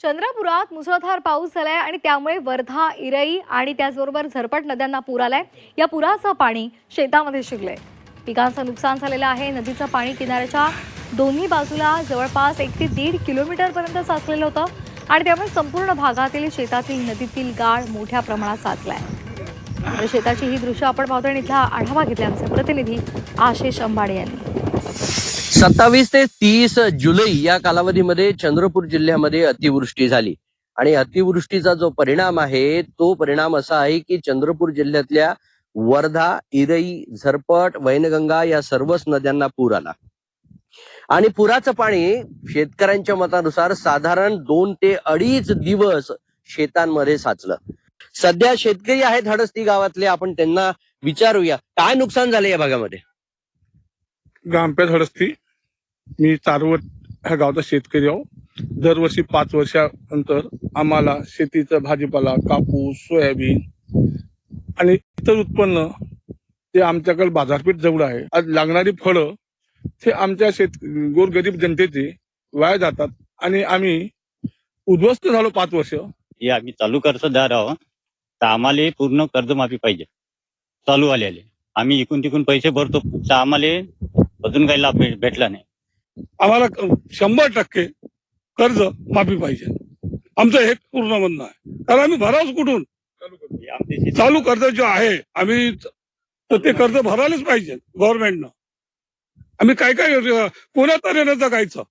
चंद्रपुरात मुसळधार पाऊस झालाय आणि त्यामुळे वर्धा, इरई आणि त्याचबरोबर झरपट नद्यांना पूर आलाय। या पुराचं पाणी शेतामध्ये शिरलंय। पिकांचं नुकसान झालेलं आहे। नदीचं पाणी किनाऱ्याच्या दोन्ही बाजूला जवळपास 1 ते 1.5 किलोमीटरपर्यंत साचलेलं होतं आणि त्यामुळे संपूर्ण भागातील शेतातील नदीतील गाळ मोठ्या प्रमाणात साचलाय। तर शेताची ही दृश्य आपण पाहतोय आणि इथला आढावा घेतला आमचे प्रतिनिधी आशिष अंबाडे यांनी। 27 ते 30 जुलै या कालावधीमध्ये चंद्रपूर जिल्ह्यामध्ये अतिवृष्टी झाली आणि अतिवृष्टीचा जो परिणाम आहे तो परिणाम असा आहे की चंद्रपूर जिल्ह्यातल्या वर्धा, इरई, झरपट, वैनगंगा या सर्वच नद्यांना पूर आला आणि पुराचं पाणी शेतकऱ्यांच्या मतानुसार साधारण 2 ते 2.5 दिवस शेतांमध्ये साचलं। सध्या शेतकरी आहेत हडस्ती गावातले, आपण त्यांना विचारूया काय नुकसान झाले या भागामध्ये। ग्रामपंचायत हडस्ती, मी चारवट ह्या गावचा शेतकरी आहो। दरवर्षी 5 वर्षानंतर आम्हाला शेतीचा भाजीपाला, कापूस, सोयाबीन आणि इतर उत्पन्न ते आमच्याकडे बाजारपेठ जवळ आहे। आज लागणारी फळं ते आमच्या गोरगरीब जनतेचे वाया जातात आणि आम्ही उद्ध्वस्त झालो 5 वर्ष। हे आम्ही चालू कर्जदार आहोत, तर आम्हाला पूर्ण कर्जमाफी पाहिजे चालू आलेले। आम्ही इकून तिकून पैसे भरतो, तर आम्हाला अजून काही लाभ भेटला नाही। आम्हाला 100% कर्ज माफी पाहिजे, आमचं हे पूर्ण म्हणणं आहे। कारण आम्ही भरावच कुठून? चालू कर्ज जे आहे आम्ही तर ते कर्ज भरायलाच पाहिजे गव्हर्नमेंटनं। आम्ही काय पुण्यात येणं जगायचं।